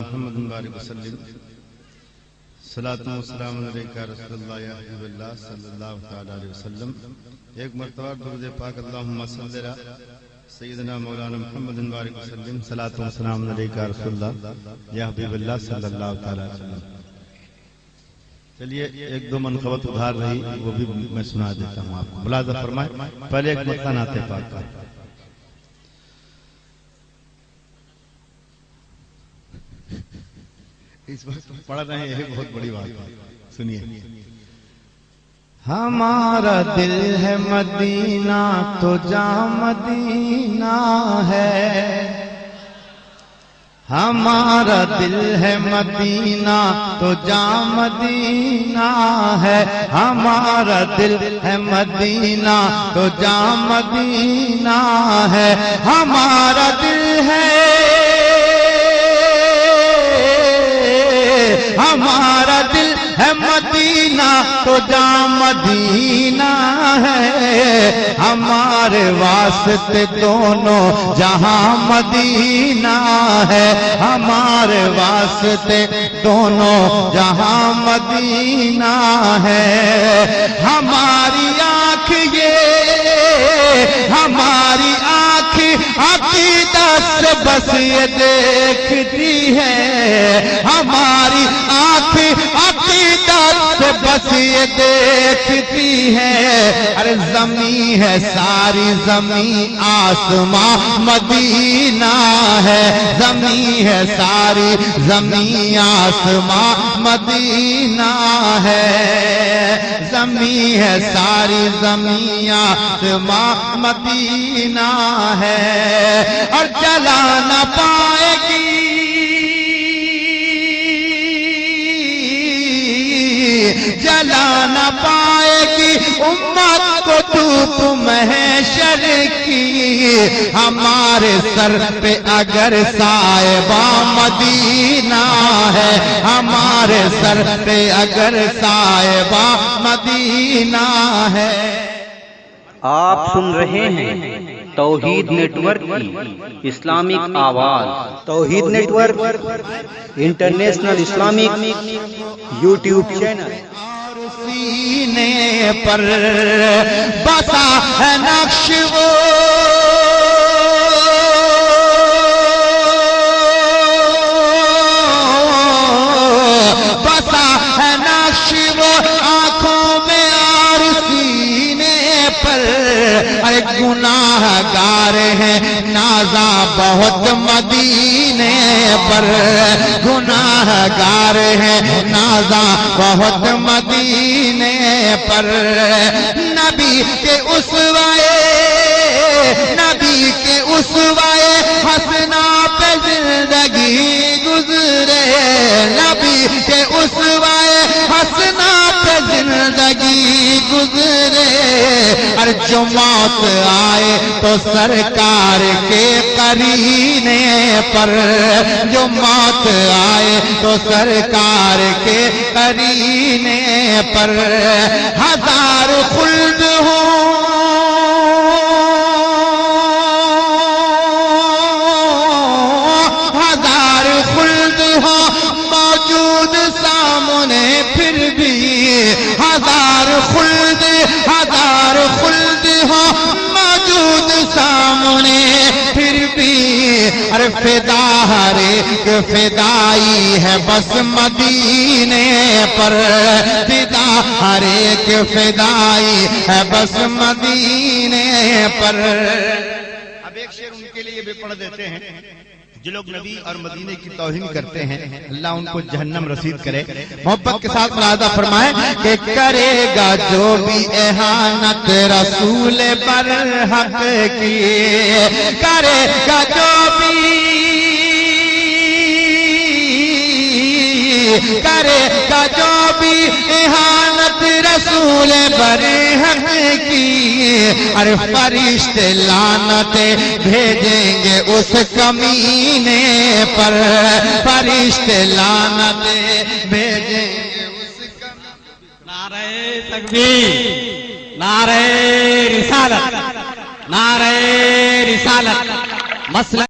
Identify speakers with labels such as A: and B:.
A: محمد بارک وسلم صلاۃ و سلام علیک رسول اللہ یا حبیب اللہ صلی اللہ تعالی علیہ وسلم۔ ایک مرتبہ درود پاک اللہم صلی علی سیدنا مولانا محمد بارک وسلم صلاۃ و سلام علیک رسول اللہ یا حبیب اللہ صلی اللہ تعالی علیہ وسلم۔ چلیے ایک دو منقبت ادھار رہی وہ بھی میں سنا دیتا ہوں آپ کو، ملاحظہ فرمائیں۔ پہلے ایک مرتبہ نعت پاک کا اس وقت پڑھ رہے ہیں، یہ بہت بڑی بات ہے، سنیے۔
B: ہمارا دل ہے مدینہ تو جاں مدینہ ہے، ہمارا دل ہے مدینہ تو جاں مدینہ ہے، ہمارا دل ہے مدینہ تو جاں مدینہ ہے، ہمارا دل ہے، ہمارا دل ہے مدینہ تو جاں مدینہ ہے، ہمارے واسطے دونوں جہاں مدینہ ہے، ہمارے واسطے دونوں جہاں مدینہ ہے، ہماری آنکھ یہ، ہماری آنکھ عقیدت سے بس یہ دیکھتی ہے، ہماری آنکھ عقیدت سے بس یہ دیکھتی ہے، ارے زمین ہے ساری زمین آسمان مدینہ ہے، زمین ہے ساری زمین آسمان مدینہ ہے، زمین ہے ساری زمین آسمان مدینہ ہے، اور جلا نہ پائے گی، جلا نہ پائے گی امت کو دھوپ محشر کی، ہمارے سر پہ اگر صاحبہ مدینہ ہے، ہمارے سر پہ اگر صاحبہ مدینہ ہے۔
C: آپ سن رہے ہیں توحید نیٹ ورک کی اسلامک آواز۔ Tawheed network international Islamic YouTube channel.
B: سینے پر بسا ہے نقش وہ، بسا ہے نقش وہ آنکھوں میں اور سینے پر، ارے گناہ گار ہیں نازا بہت مدینے پر، گناہ گار ہیں نازا بہت مدینے پر، نبی کے اسوائے، نبی کے اسوائے حسنا پہ زندگی گزرے، نبی کے اسوائے حسنا پہ زندگی گزرے، اور جو موت آئے تو سرکار کے قرینے پر، جو موت آئے تو سرکار کے قرینے پر، ہزار خلد ہوں، ہزار خلد ہو موجود سامنے پھر بھی، ہزار خلد، ہزار خلد ہو موجود سامنے پھر بھی، ارے فدا ہر ایک فدائی ہے بس مدینے پر، فدا ہر ایک فدائی ہے بس مدینے پر۔
A: اب ایک شعر ان کے لیے بھی پڑھ دیتے ہیں، جو لوگ نبی اور مدینے کی توہین کرتے ہیں اللہ ان کو جہنم رسید کرے۔
B: محبت کے ساتھ ملاحظہ فرمائیں کہ کرے گا جو بھی احانت رسول برحق کی، کرے گا جو بھی، کرے گا جو بھی احانت رسول برحق کی، ارے فرشتے لعنتیں بھیجیں گے اس کمینے پر، فرشتے لعنتیں بھیجیں گے اس کمینے۔
D: نعرہ تکبیر، نعرہ رسالت، نعرہ رسالت، مسئلہ